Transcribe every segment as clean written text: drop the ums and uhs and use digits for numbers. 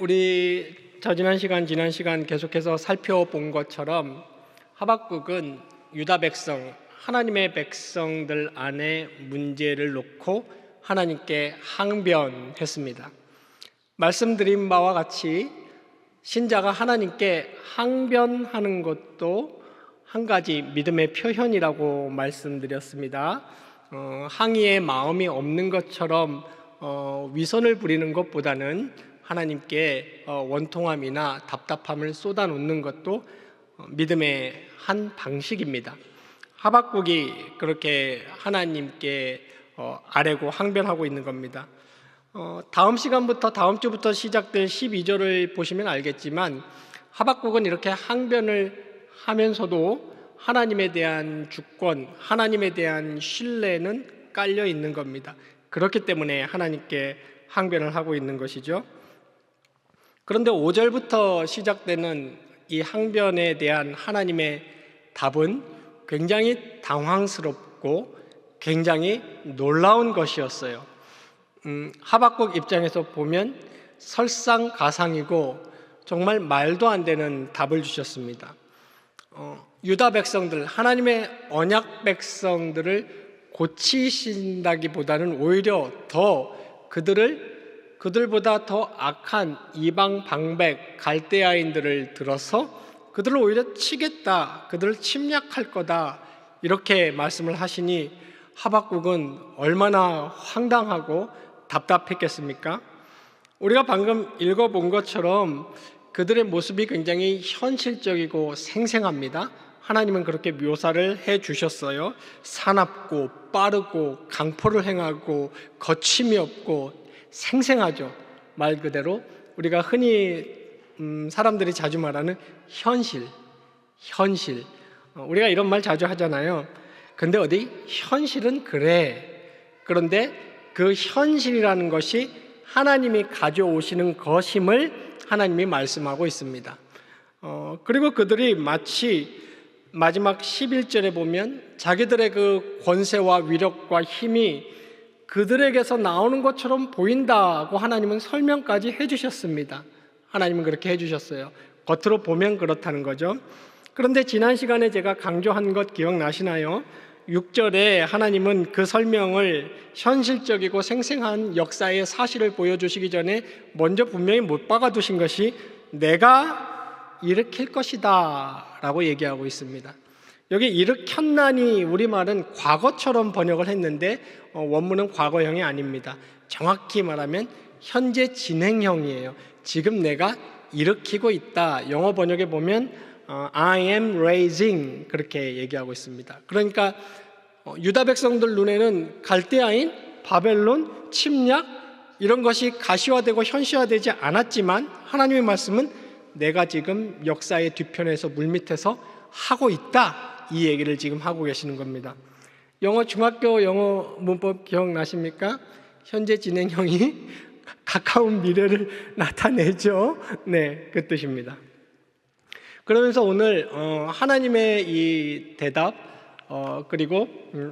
우리 지난 시간 계속해서 살펴본 것처럼 하박국은 유다 백성, 하나님의 백성들 안에 문제를 놓고 하나님께 항변했습니다. 말씀드린 바와 같이 신자가 하나님께 항변하는 것도 한 가지 믿음의 표현이라고 말씀드렸습니다. 항의의 마음이 없는 것처럼 위선을 부리는 것보다는 하나님께 원통함이나 답답함을 쏟아놓는 것도 믿음의 한 방식입니다. 하박국이 그렇게 하나님께 아뢰고 항변하고 있는 겁니다. 다음 주부터 시작될 12절을 보시면 알겠지만 하박국은 이렇게 항변을 하면서도 하나님에 대한 주권, 하나님에 대한 신뢰는 깔려 있는 겁니다. 그렇기 때문에 하나님께 항변을 하고 있는 것이죠. 그런데 5절부터 시작되는 이 항변에 대한 하나님의 답은 굉장히 당황스럽고 굉장히 놀라운 것이었어요. 하박국 입장에서 보면 설상가상이고 정말 말도 안 되는 답을 주셨습니다. 유다 백성들, 하나님의 언약 백성들을 고치신다기보다는 오히려 더 그들보다 더 악한 이방 방백 갈대아인들을 들어서 그들을 오히려 치겠다, 그들을 침략할 거다 이렇게 말씀을 하시니 하박국은 얼마나 황당하고 답답했겠습니까? 우리가 방금 읽어본 것처럼 그들의 모습이 굉장히 현실적이고 생생합니다. 하나님은 그렇게 묘사를 해 주셨어요. 사납고 빠르고 강포를 행하고 거침이 없고 생생하죠. 말 그대로 우리가 흔히 사람들이 자주 말하는 현실. 우리가 이런 말 자주 하잖아요. 근데 현실은 그래. 그런데 그 현실이라는 것이 하나님이 가져오시는 것임을 하나님이 말씀하고 있습니다. 그리고 그들이 마치 마지막 11절에 보면 자기들의 그 권세와 위력과 힘이 그들에게서 나오는 것처럼 보인다고 하나님은 설명까지 해주셨습니다. 하나님은 그렇게 해주셨어요. 겉으로 보면 그렇다는 거죠. 그런데 지난 시간에 제가 강조한 것 기억나시나요? 6절에 하나님은 그 설명을 현실적이고 생생한 역사의 사실을 보여주시기 전에 먼저 분명히 못 박아두신 것이 내가 일으킬 것이다 라고 얘기하고 있습니다. 여기 일으켰나니 우리말은 과거처럼 번역을 했는데 원문은 과거형이 아닙니다. 정확히 말하면 현재 진행형이에요. 지금 내가 일으키고 있다. 영어 번역에 보면 I am raising 그렇게 얘기하고 있습니다. 그러니까 유다 백성들 눈에는 갈대아인, 바벨론, 침략 이런 것이 가시화되고 현시화되지 않았지만 하나님의 말씀은 내가 지금 역사의 뒤편에서 물밑에서 하고 있다. 이 얘기를 지금 하고 계시는 겁니다. 중학교 영어 문법 기억나십니까? 현재 진행형이 가까운 미래를 나타내죠. 네, 그 뜻입니다. 그러면서 오늘 하나님의 이 대답 그리고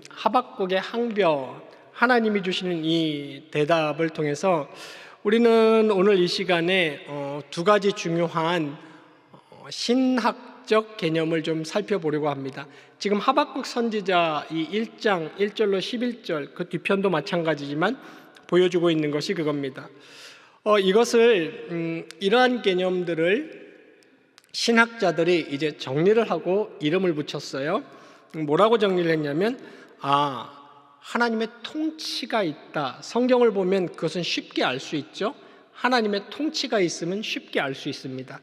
하박국의 항변, 하나님이 주시는 이 대답을 통해서 우리는 오늘 이 시간에 두 가지 중요한 신학적 개념을 좀 살펴보려고 합니다. 지금 하박국 선지자 이 1장 1절로 11절 그 뒤편도 마찬가지지만 보여주고 있는 것이 그겁니다. 이것을 이러한 개념들을 신학자들이 이제 정리를 하고 이름을 붙였어요. 뭐라고 정리를 했냐면 하나님의 통치가 있다. 성경을 보면 그것은 쉽게 알 수 있죠. 하나님의 통치가 있으면 쉽게 알 수 있습니다.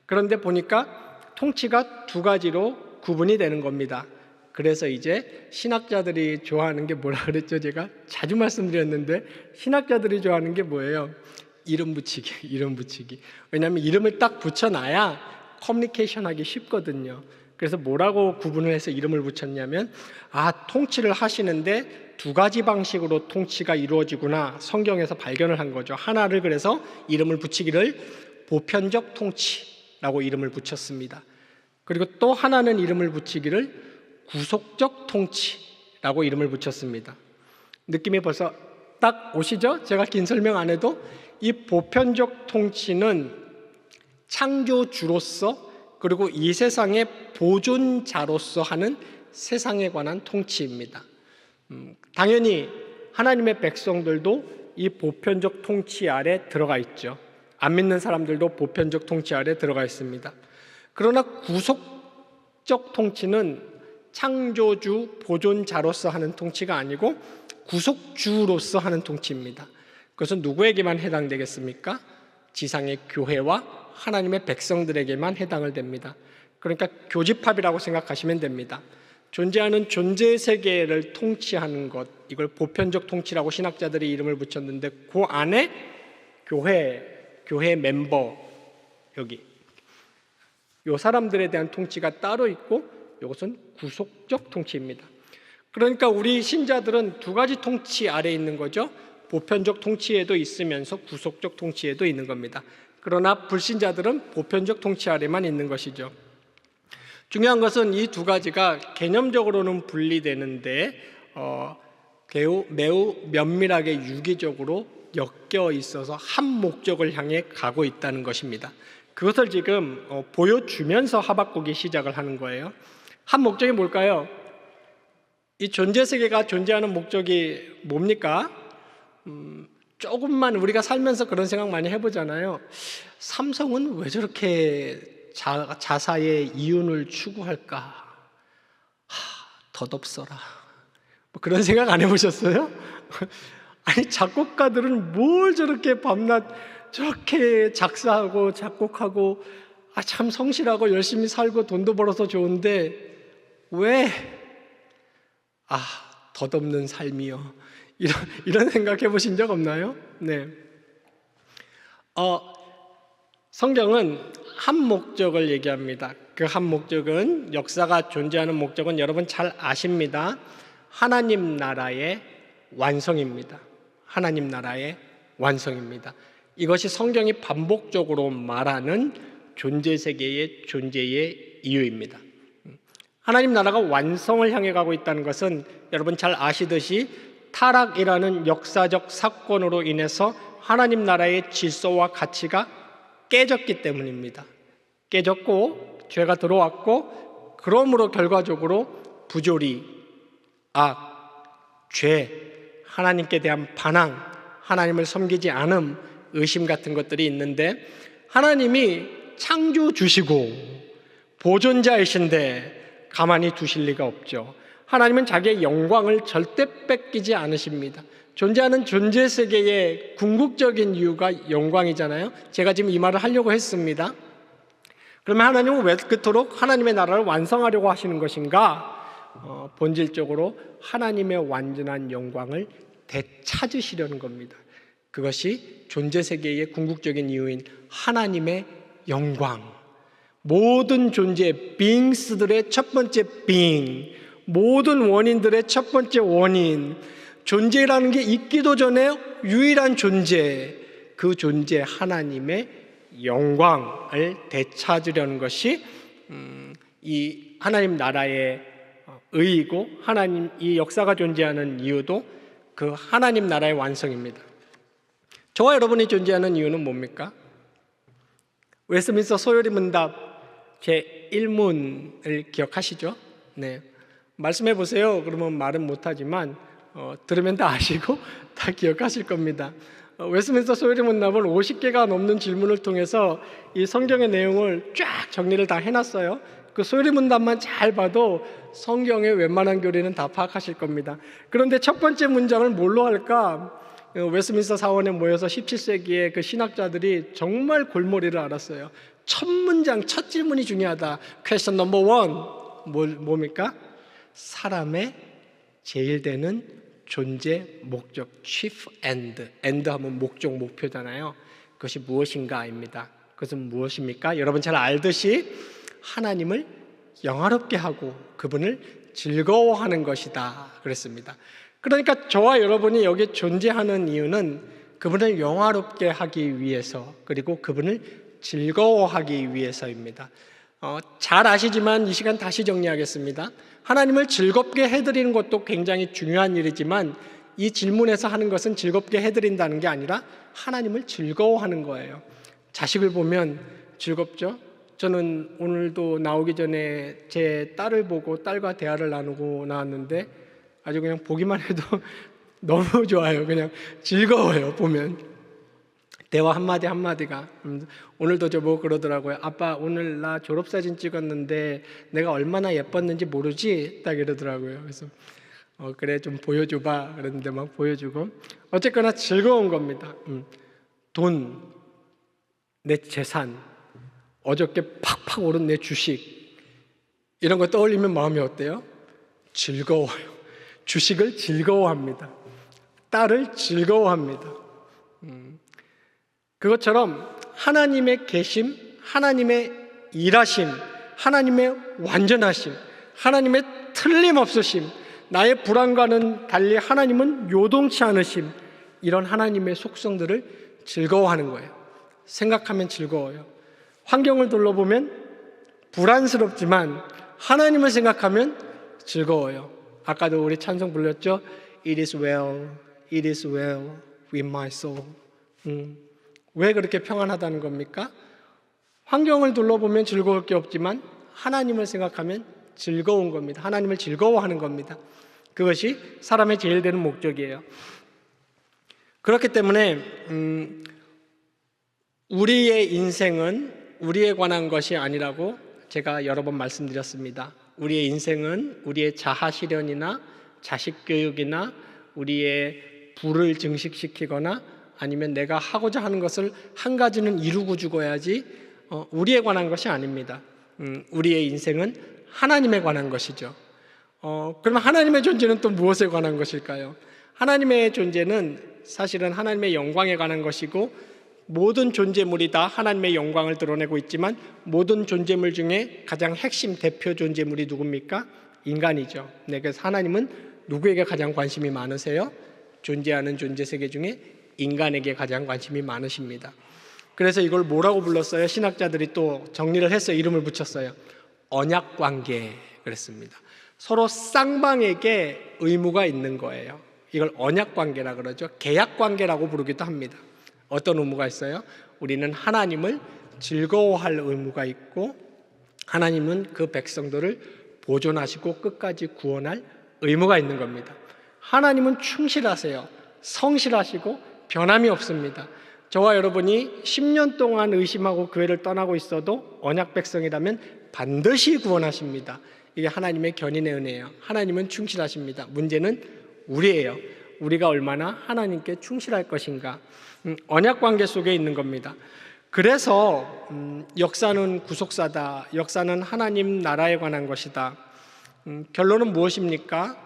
그런데 보니까 통치가 두 가지로 구분이 되는 겁니다. 그래서 이제 신학자들이 좋아하는 게 뭐라 그랬죠? 제가 자주 말씀드렸는데 신학자들이 좋아하는 게 뭐예요? 이름 붙이기. 왜냐하면 이름을 딱 붙여놔야 커뮤니케이션 하기 쉽거든요. 그래서 뭐라고 구분을 해서 이름을 붙였냐면 통치를 하시는데 두 가지 방식으로 통치가 이루어지구나 성경에서 발견을 한 거죠. 하나를 그래서 이름을 붙이기를 보편적 통치라고 이름을 붙였습니다. 그리고 또 하나는 이름을 붙이기를 구속적 통치라고 이름을 붙였습니다. 느낌이 벌써 딱 오시죠? 제가 긴 설명 안 해도 이 보편적 통치는 창조주로서 그리고 이 세상의 보존자로서 하는 세상에 관한 통치입니다. 당연히 하나님의 백성들도 이 보편적 통치 아래 들어가 있죠. 안 믿는 사람들도 보편적 통치 아래 들어가 있습니다. 그러나 구속적 통치는 창조주, 보존자로서 하는 통치가 아니고 구속주로서 하는 통치입니다. 그것은 누구에게만 해당되겠습니까? 지상의 교회와 하나님의 백성들에게만 해당을 됩니다. 그러니까 교집합이라고 생각하시면 됩니다. 존재하는 존재 세계를 통치하는 것, 이걸 보편적 통치라고 신학자들이 이름을 붙였는데 그 안에 교회 멤버 여기 요 사람들에 대한 통치가 따로 있고 이것은 구속적 통치입니다. 그러니까 우리 신자들은 두 가지 통치 아래에 있는 거죠. 보편적 통치에도 있으면서 구속적 통치에도 있는 겁니다. 그러나 불신자들은 보편적 통치 아래만 있는 것이죠. 중요한 것은 이 두 가지가 개념적으로는 분리되는데 매우 면밀하게 유기적으로 엮여 있어서 한 목적을 향해 가고 있다는 것입니다. 그것을 지금 보여주면서 하박국이 시작을 하는 거예요. 한 목적이 뭘까요? 이 존재 세계가 존재하는 목적이 뭡니까? 조금만 우리가 살면서 그런 생각 많이 해보잖아요. 삼성은 왜 저렇게 자사의 이윤을 추구할까? 덧없어라. 뭐 그런 생각 안 해보셨어요? 아니 작곡가들은 뭘 저렇게 밤낮 저렇게 작사하고 작곡하고 참 성실하고 열심히 살고 돈도 벌어서 좋은데 왜 덧없는 삶이요. 이런 생각 해보신 적 없나요? 네. 성경은 한 목적을 얘기합니다. 그 한 목적은 역사가 존재하는 목적은 여러분 잘 아십니다. 하나님 나라의 완성입니다. 하나님 나라의 완성입니다. 이것이 성경이 반복적으로 말하는 존재 세계의 존재의 이유입니다. 하나님 나라가 완성을 향해 가고 있다는 것은 여러분 잘 아시듯이 타락이라는 역사적 사건으로 인해서 하나님 나라의 질서와 가치가 깨졌기 때문입니다. 깨졌고 죄가 들어왔고 그러므로 결과적으로 부조리, 악, 죄, 하나님께 대한 반항, 하나님을 섬기지 않음, 의심 같은 것들이 있는데 하나님이 창조주시고 보존자이신데 가만히 두실 리가 없죠. 하나님은 자기의 영광을 절대 뺏기지 않으십니다. 존재하는 존재 세계의 궁극적인 이유가 영광이잖아요. 제가 지금 이 말을 하려고 했습니다. 그러면 하나님은 왜 그토록 하나님의 나라를 완성하려고 하시는 것인가? 본질적으로 하나님의 완전한 영광을 되찾으시려는 겁니다. 그것이 존재 세계의 궁극적인 이유인 하나님의 영광. 모든 존재, being스들의 첫 번째 being, 모든 원인들의 첫 번째 원인, 존재라는 게 있기도 전에 유일한 존재, 그 존재 하나님의 영광을 되찾으려는 것이 이 하나님 나라의 의의고 하나님 이 역사가 존재하는 이유도 그 하나님 나라의 완성입니다. 저와 여러분이 존재하는 이유는 뭡니까? 웨스민스터 소요리 문답 제 1문을 기억하시죠? 네, 말씀해 보세요. 그러면 말은 못하지만 들으면 다 아시고 다 기억하실 겁니다. 웨스민스터 소요리 문답은 50개가 넘는 질문을 통해서 이 성경의 내용을 쫙 정리를 다 해놨어요. 그 소요리 문답만 잘 봐도 성경의 웬만한 교리는 다 파악하실 겁니다. 그런데 첫 번째 문장을 뭘로 할까? 웨스민스터 사원에 모여서 17세기에 그 신학자들이 정말 골머리를 앓았어요. 첫 문장, 첫 질문이 중요하다. 퀘스천 넘버 1 뭡니까? 사람의 제일 되는 존재 목적, chief end 하면 목적, 목표잖아요. 그것이 무엇인가입니다. 그것은 무엇입니까? 여러분 잘 알듯이 하나님을 영화롭게 하고 그분을 즐거워하는 것이다 그랬습니다. 그러니까 저와 여러분이 여기 존재하는 이유는 그분을 영화롭게 하기 위해서 그리고 그분을 즐거워하기 위해서입니다. 잘 아시지만 이 시간 다시 정리하겠습니다. 하나님을 즐겁게 해드리는 것도 굉장히 중요한 일이지만 이 질문에서 하는 것은 즐겁게 해드린다는 게 아니라 하나님을 즐거워하는 거예요. 자식을 보면 즐겁죠? 저는 오늘도 나오기 전에 제 딸을 보고 딸과 대화를 나누고 나왔는데 아주 그냥 보기만 해도 너무 좋아요. 그냥 즐거워요. 보면 대화 한마디 한마디가. 오늘도 저보고 그러더라고요. 아빠 오늘 나 졸업사진 찍었는데 내가 얼마나 예뻤는지 모르지? 딱 이러더라고요. 그래서 그래 좀 보여줘봐 그랬는데 막 보여주고 어쨌거나 즐거운 겁니다. 돈, 내 재산, 어저께 팍팍 오른 내 주식 이런 거 떠올리면 마음이 어때요? 즐거워요. 주식을 즐거워합니다. 딸을 즐거워합니다. 그것처럼 하나님의 계심, 하나님의 일하심, 하나님의 완전하심, 하나님의 틀림없으심, 나의 불안과는 달리 하나님은 요동치 않으심, 이런 하나님의 속성들을 즐거워하는 거예요. 생각하면 즐거워요. 환경을 둘러보면 불안스럽지만 하나님을 생각하면 즐거워요. 아까도 우리 찬송 불렀죠? It is well, it is well with my soul. 왜 그렇게 평안하다는 겁니까? 환경을 둘러보면 즐거울 게 없지만 하나님을 생각하면 즐거운 겁니다. 하나님을 즐거워하는 겁니다. 그것이 사람의 제일 되는 목적이에요. 그렇기 때문에 우리의 인생은 우리에 관한 것이 아니라고 제가 여러 번 말씀드렸습니다. 우리의 인생은 우리의 자아 실현이나 자식 교육이나 우리의 부를 증식시키거나 아니면 내가 하고자 하는 것을 한 가지는 이루고 죽어야지 우리에 관한 것이 아닙니다. 우리의 인생은 하나님에 관한 것이죠. 그러면 하나님의 존재는 또 무엇에 관한 것일까요? 하나님의 존재는 사실은 하나님의 영광에 관한 것이고 모든 존재물이 다 하나님의 영광을 드러내고 있지만 모든 존재물 중에 가장 핵심 대표 존재물이 누굽니까? 인간이죠. 그래서 하나님은 누구에게 가장 관심이 많으세요? 존재하는 존재 세계 중에 인간에게 가장 관심이 많으십니다. 그래서 이걸 뭐라고 불렀어요? 신학자들이 또 정리를 해서 이름을 붙였어요. 언약관계 그랬습니다. 서로 쌍방에게 의무가 있는 거예요. 이걸 언약관계라 그러죠. 계약관계라고 부르기도 합니다. 어떤 의무가 있어요? 우리는 하나님을 즐거워할 의무가 있고 하나님은 그 백성들을 보존하시고 끝까지 구원할 의무가 있는 겁니다. 하나님은 충실하세요. 성실하시고 변함이 없습니다. 저와 여러분이 10년 동안 의심하고 교회를 떠나고 있어도 언약 백성이라면 반드시 구원하십니다. 이게 하나님의 견인의 은혜예요. 하나님은 충실하십니다. 문제는 우리예요. 우리가 얼마나 하나님께 충실할 것인가. 언약 관계 속에 있는 겁니다. 그래서 역사는 구속사다. 역사는 하나님 나라에 관한 것이다. 결론은 무엇입니까?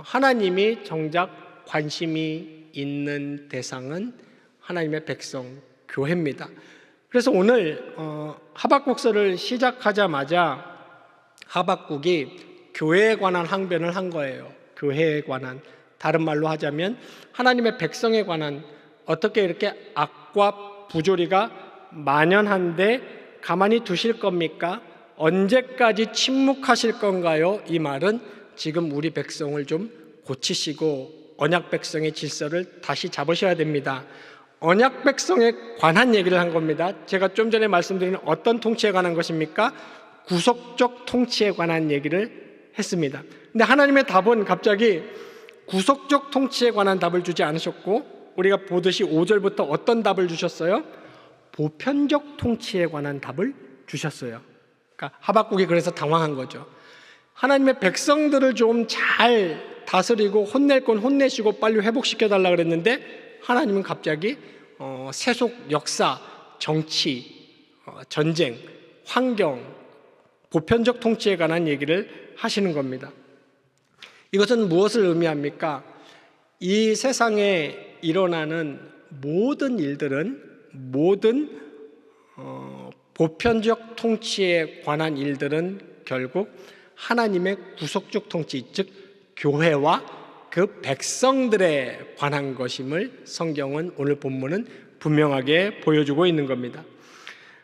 하나님이 정작 관심이 있는 대상은 하나님의 백성, 교회입니다. 그래서 오늘 하박국서를 시작하자마자 하박국이 교회에 관한 항변을 한 거예요. 교회에 관한, 다른 말로 하자면 하나님의 백성에 관한, 어떻게 이렇게 악과 부조리가 만연한데 가만히 두실 겁니까? 언제까지 침묵하실 건가요? 이 말은 지금 우리 백성을 좀 고치시고 언약 백성의 질서를 다시 잡으셔야 됩니다. 언약 백성에 관한 얘기를 한 겁니다. 제가 좀 전에 말씀드린 어떤 통치에 관한 것입니까? 구속적 통치에 관한 얘기를 했습니다. 근데 하나님의 답은 갑자기 구속적 통치에 관한 답을 주지 않으셨고 우리가 보듯이 5절부터 어떤 답을 주셨어요? 보편적 통치에 관한 답을 주셨어요. 그러니까 하박국이 그래서 당황한 거죠. 하나님의 백성들을 좀 잘 다스리고 혼낼 건 혼내시고 빨리 회복시켜달라 그랬는데 하나님은 갑자기 세속, 역사, 정치, 전쟁, 환경, 보편적 통치에 관한 얘기를 하시는 겁니다. 이것은 무엇을 의미합니까? 이 세상에 일어나는 모든 일들은 모든 보편적 통치에 관한 일들은 결국 하나님의 구속적 통치, 즉 교회와 그 백성들에 관한 것임을 성경은 오늘 본문은 분명하게 보여주고 있는 겁니다.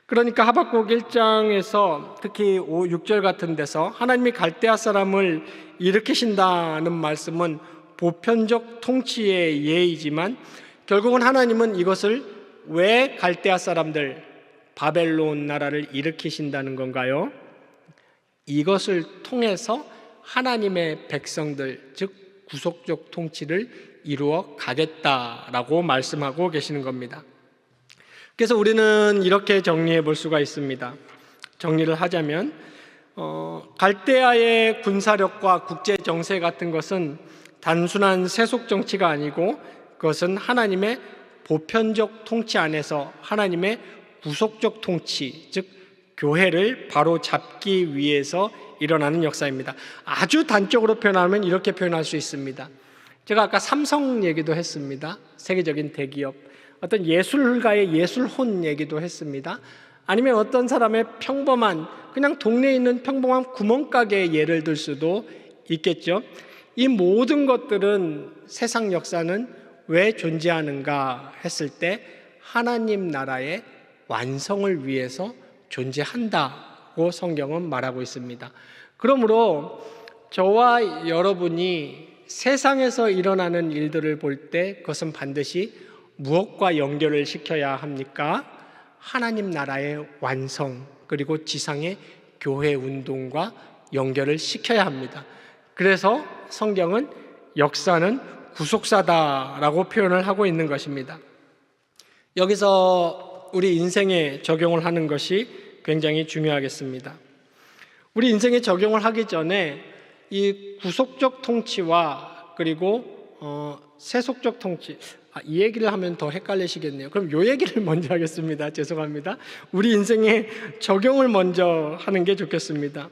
그러니까 하박국 1장에서 특히 5, 6절 같은 데서 하나님이 갈대아 사람을 일으키신다는 말씀은 보편적 통치의 예이지만 결국은 하나님은 이것을 왜 갈대아 사람들, 바벨론 나라를 일으키신다는 건가요? 이것을 통해서 하나님의 백성들, 즉 구속적 통치를 이루어 가겠다라고 말씀하고 계시는 겁니다. 그래서 우리는 이렇게 정리해 볼 수가 있습니다. 정리를 하자면 갈대아의 군사력과 국제 정세 같은 것은 단순한 세속 정치가 아니고 그것은 하나님의 보편적 통치 안에서 하나님의 구속적 통치, 즉 교회를 바로 잡기 위해서 일어나는 역사입니다. 아주 단적으로 표현하면 이렇게 표현할 수 있습니다. 제가 아까 삼성 얘기도 했습니다. 세계적인 대기업. 어떤 예술가의 예술혼 얘기도 했습니다. 아니면 어떤 사람의 평범한, 그냥 동네에 있는 평범한 구멍가게의 예를 들 수도 있겠죠. 이 모든 것들은 세상 역사는 왜 존재하는가 했을 때 하나님 나라의 완성을 위해서 존재한다고 성경은 말하고 있습니다. 그러므로 저와 여러분이 세상에서 일어나는 일들을 볼 때 그것은 반드시 무엇과 연결을 시켜야 합니까? 하나님 나라의 완성, 그리고 지상의 교회 운동과 연결을 시켜야 합니다. 그래서 성경은 역사는 구속사다라고 표현을 하고 있는 것입니다. 여기서 우리 인생에 적용을 하는 것이 굉장히 중요하겠습니다. 우리 인생에 적용을 하기 전에 이 구속적 통치와 그리고 세속적 통치, 이 얘기를 하면 더 헷갈리시겠네요. 그럼 요 얘기를 먼저 하겠습니다. 죄송합니다. 우리 인생에 적용을 먼저 하는 게 좋겠습니다.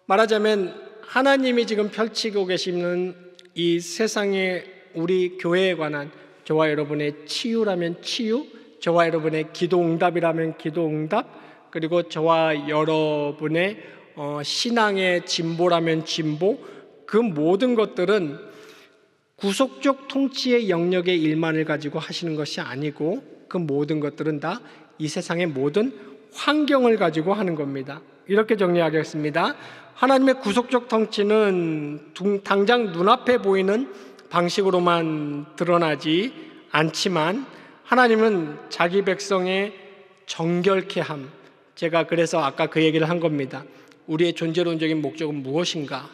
말하자면 하나님이 지금 펼치고 계시는 이 세상에 우리 교회에 관한 저와 여러분의 치유라면 치유, 저와 여러분의 기도응답이라면 기도응답, 그리고 저와 여러분의 신앙의 진보라면 진보, 그 모든 것들은 구속적 통치의 영역의 일만을 가지고 하시는 것이 아니고 그 모든 것들은 다 이 세상의 모든 환경을 가지고 하는 겁니다. 이렇게 정리하겠습니다. 하나님의 구속적 통치는 당장 눈앞에 보이는 방식으로만 드러나지 않지만 하나님은 자기 백성의 정결케 함, 제가 그래서 아까 그 얘기를 한 겁니다. 우리의 존재론적인 목적은 무엇인가?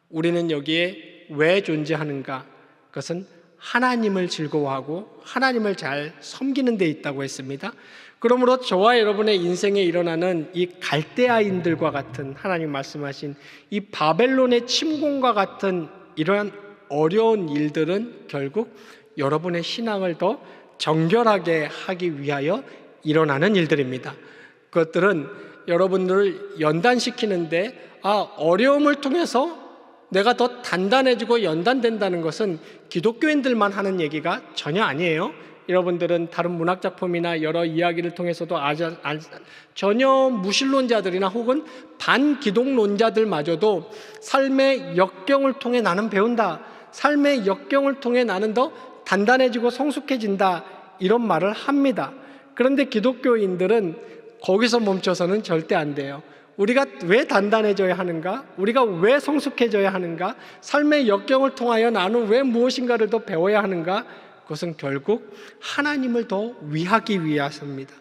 우리는 여기에 왜 존재하는가? 그것은 하나님을 즐거워하고 하나님을 잘 섬기는 데 있다고 했습니다. 그러므로 저와 여러분의 인생에 일어나는 이 갈대아인들과 같은 하나님 말씀하신 이 바벨론의 침공과 같은 이러한 어려운 일들은 결국 여러분의 신앙을 더 정결하게 하기 위하여 일어나는 일들입니다. 그것들은 여러분들을 연단시키는데 어려움을 통해서 내가 더 단단해지고 연단된다는 것은 기독교인들만 하는 얘기가 전혀 아니에요. 여러분들은 다른 문학작품이나 여러 이야기를 통해서도 전혀 무신론자들이나 혹은 반기독론자들마저도 삶의 역경을 통해 나는 배운다, 삶의 역경을 통해 나는 더 단단해지고 성숙해진다, 이런 말을 합니다. 그런데 기독교인들은 거기서 멈춰서는 절대 안 돼요. 우리가 왜 단단해져야 하는가? 우리가 왜 성숙해져야 하는가? 삶의 역경을 통하여 나는 왜 무엇인가를 더 배워야 하는가? 그것은 결국 하나님을 더 위하기 위해서입니다.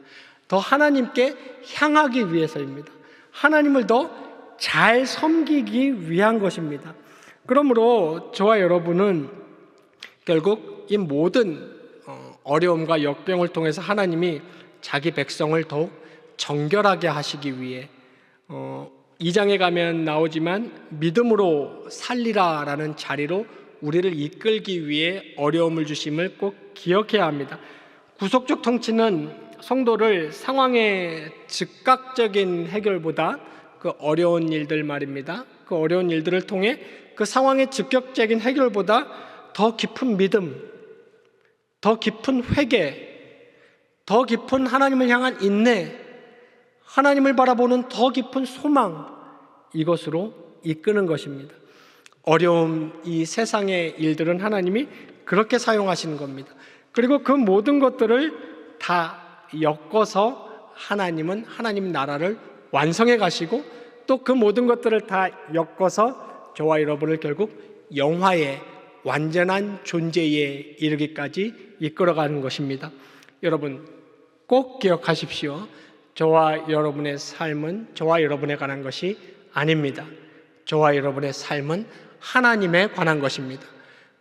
더 하나님께 향하기 위해서입니다. 하나님을 더 잘 섬기기 위한 것입니다. 그러므로 저와 여러분은 결국 이 모든 어려움과 역경을 통해서 하나님이 자기 백성을 더욱 정결하게 하시기 위해 2장에 가면 나오지만 믿음으로 살리라라는 자리로 우리를 이끌기 위해 어려움을 주심을 꼭 기억해야 합니다. 구속적 통치는 성도를 상황의 즉각적인 해결보다 그 어려운 일들 말입니다. 그 어려운 일들을 통해 그 상황의 즉각적인 해결보다 더 깊은 믿음, 더 깊은 회개, 더 깊은 하나님을 향한 인내, 하나님을 바라보는 더 깊은 소망, 이것으로 이끄는 것입니다. 어려움, 이 세상의 일들은 하나님이 그렇게 사용하시는 겁니다. 그리고 그 모든 것들을 다 엮어서 하나님은 하나님 나라를 완성해 가시고 또 그 모든 것들을 다 엮어서 저와 여러분을 결국 영화의 완전한 존재에 이르기까지 이끌어가는 것입니다. 여러분 꼭 기억하십시오. 저와 여러분의 삶은 저와 여러분에 관한 것이 아닙니다. 저와 여러분의 삶은 하나님에 관한 것입니다.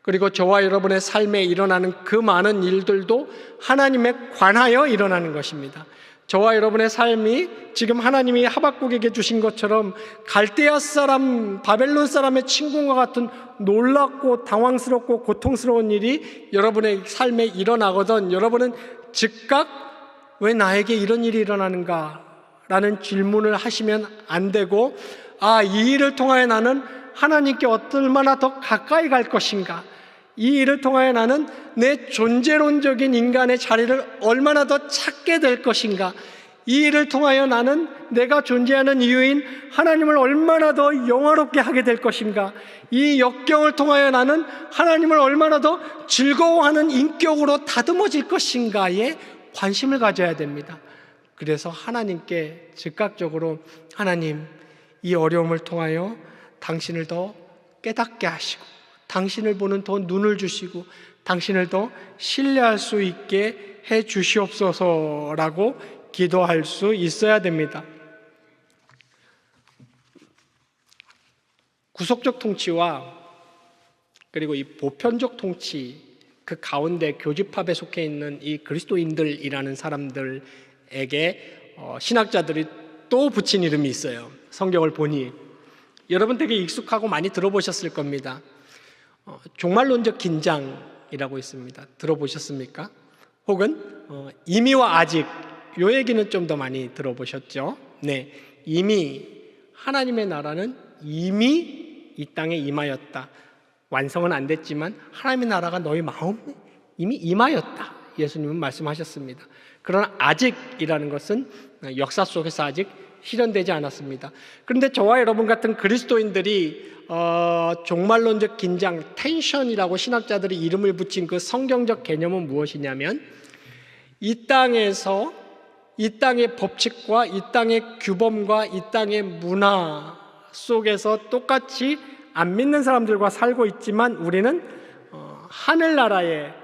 그리고 저와 여러분의 삶에 일어나는 그 많은 일들도 하나님에 관하여 일어나는 것입니다. 저와 여러분의 삶이 지금 하나님이 하박국에게 주신 것처럼 갈대아 사람, 바벨론 사람의 침공과 같은 놀랍고 당황스럽고 고통스러운 일이 여러분의 삶에 일어나거든 여러분은 즉각 왜 나에게 이런 일이 일어나는가? 라는 질문을 하시면 안 되고 이 일을 통하여 나는 하나님께 얼마나 더 가까이 갈 것인가? 이 일을 통하여 나는 내 존재론적인 인간의 자리를 얼마나 더 찾게 될 것인가? 이 일을 통하여 나는 내가 존재하는 이유인 하나님을 얼마나 더 영화롭게 하게 될 것인가? 이 역경을 통하여 나는 하나님을 얼마나 더 즐거워하는 인격으로 다듬어질 것인가에 관심을 가져야 됩니다. 그래서 하나님께 즉각적으로 하나님, 이 어려움을 통하여 당신을 더 깨닫게 하시고 당신을 보는 더 눈을 주시고 당신을 더 신뢰할 수 있게 해 주시옵소서라고 기도할 수 있어야 됩니다. 구속적 통치와 그리고 이 보편적 통치, 그 가운데 교집합에 속해 있는 이 그리스도인들이라는 사람들에게 신학자들이 또 붙인 이름이 있어요. 성경을 보니 여러분 되게 익숙하고 많이 들어보셨을 겁니다. 종말론적 긴장이라고 있습니다. 들어보셨습니까? 혹은 이미와 아직, 요 얘기는 좀 더 많이 들어보셨죠? 네, 이미 하나님의 나라는 이미 이 땅에 임하였다. 완성은 안 됐지만 하나님의 나라가 너희 마음에 이미 임하였다. 예수님은 말씀하셨습니다. 그러나 아직이라는 것은 역사 속에서 아직 실현되지 않았습니다. 그런데 저와 여러분 같은 그리스도인들이 종말론적 긴장, 텐션이라고 신학자들이 이름을 붙인 그 성경적 개념은 무엇이냐면 이 땅에서 이 땅의 법칙과 이 땅의 규범과 이 땅의 문화 속에서 똑같이 안 믿는 사람들과 살고 있지만 우리는 하늘나라의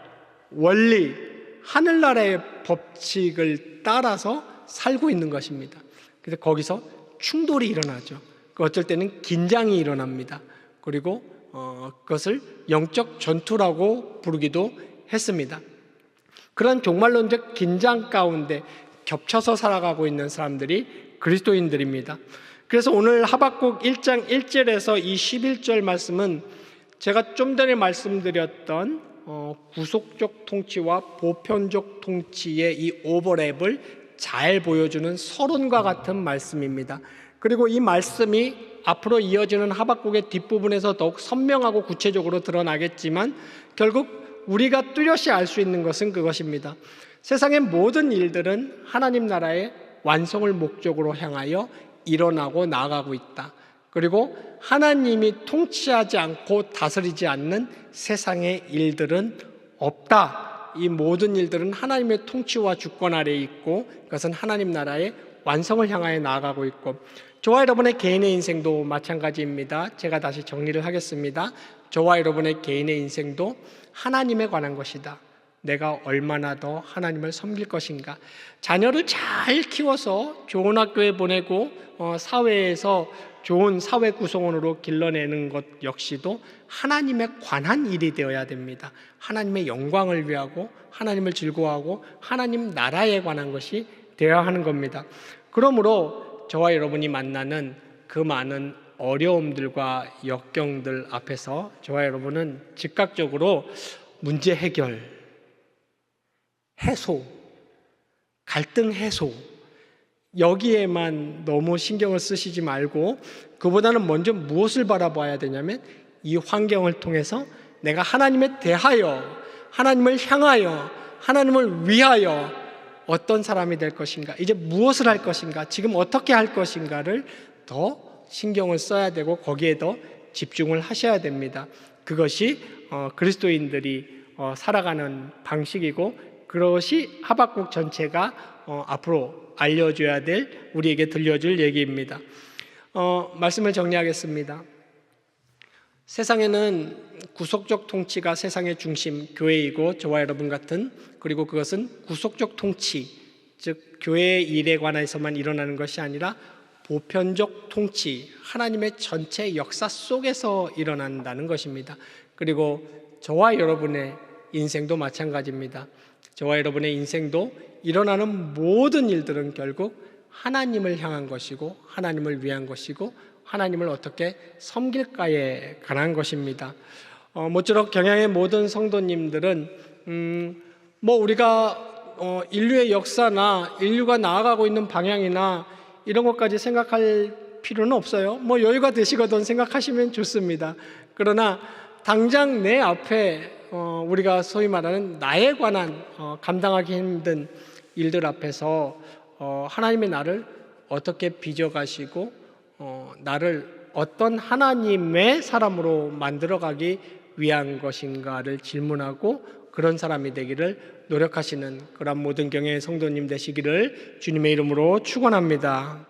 원리, 하늘나라의 법칙을 따라서 살고 있는 것입니다. 그래서 거기서 충돌이 일어나죠. 어쩔 때는 긴장이 일어납니다. 그리고 그것을 영적 전투라고 부르기도 했습니다. 그런 종말론적 긴장 가운데 겹쳐서 살아가고 있는 사람들이 그리스도인들입니다. 그래서 오늘 하박국 1장 1절에서 이 11절 말씀은 제가 좀 전에 말씀드렸던 구속적 통치와 보편적 통치의 이 오버랩을 잘 보여주는 서론과 같은 말씀입니다. 그리고 이 말씀이 앞으로 이어지는 하박국의 뒷부분에서 더욱 선명하고 구체적으로 드러나겠지만 결국 우리가 뚜렷이 알 수 있는 것은 그것입니다. 세상의 모든 일들은 하나님 나라의 완성을 목적으로 향하여 일어나고 나아가고 있다. 그리고 하나님이 통치하지 않고 다스리지 않는 세상의 일들은 없다. 이 모든 일들은 하나님의 통치와 주권 아래에 있고 그것은 하나님 나라의 완성을 향하여 나아가고 있고 저와 여러분의 개인의 인생도 마찬가지입니다. 제가 다시 정리를 하겠습니다. 저와 여러분의 개인의 인생도 하나님에 관한 것이다. 내가 얼마나 더 하나님을 섬길 것인가. 자녀를 잘 키워서 좋은 학교에 보내고 사회에서 좋은 사회 구성원으로 길러내는 것 역시도 하나님에 관한 일이 되어야 됩니다. 하나님의 영광을 위하고 하나님을 즐거워하고 하나님 나라에 관한 것이 되어야 하는 겁니다. 그러므로 저와 여러분이 만나는 그 많은 어려움들과 역경들 앞에서 저와 여러분은 즉각적으로 문제 해결, 해소, 갈등 해소 여기에만 너무 신경을 쓰시지 말고 그보다는 먼저 무엇을 바라봐야 되냐면 이 환경을 통해서 내가 하나님에 대하여 하나님을 향하여 하나님을 위하여 어떤 사람이 될 것인가, 이제 무엇을 할 것인가, 지금 어떻게 할 것인가를 더 신경을 써야 되고 거기에 더 집중을 하셔야 됩니다. 그것이 그리스도인들이 살아가는 방식이고 그것이 하박국 전체가 앞으로 알려줘야 될 우리에게 들려줄 얘기입니다. 말씀을 정리하겠습니다. 세상에는 구속적 통치가 세상의 중심, 교회이고 저와 여러분 같은, 그리고 그것은 구속적 통치, 즉 교회의 일에 관해서만 일어나는 것이 아니라 보편적 통치, 하나님의 전체 역사 속에서 일어난다는 것입니다. 그리고 저와 여러분의 인생도 마찬가지입니다. 저와 여러분의 인생도 일어나는 모든 일들은 결국 하나님을 향한 것이고 하나님을 위한 것이고 하나님을 어떻게 섬길까에 관한 것입니다. 모쪼록 경향의 모든 성도님들은 우리가 인류의 역사나 인류가 나아가고 있는 방향이나 이런 것까지 생각할 필요는 없어요. 여유가 되시거든 생각하시면 좋습니다. 그러나 당장 내 앞에 우리가 소위 말하는 나에 관한 감당하기 힘든 일들 앞에서 하나님의 나를 어떻게 빚어가시고 나를 어떤 하나님의 사람으로 만들어가기 위한 것인가를 질문하고 그런 사람이 되기를 노력하시는 그런 모든 경외의 성도님 되시기를 주님의 이름으로 축원합니다.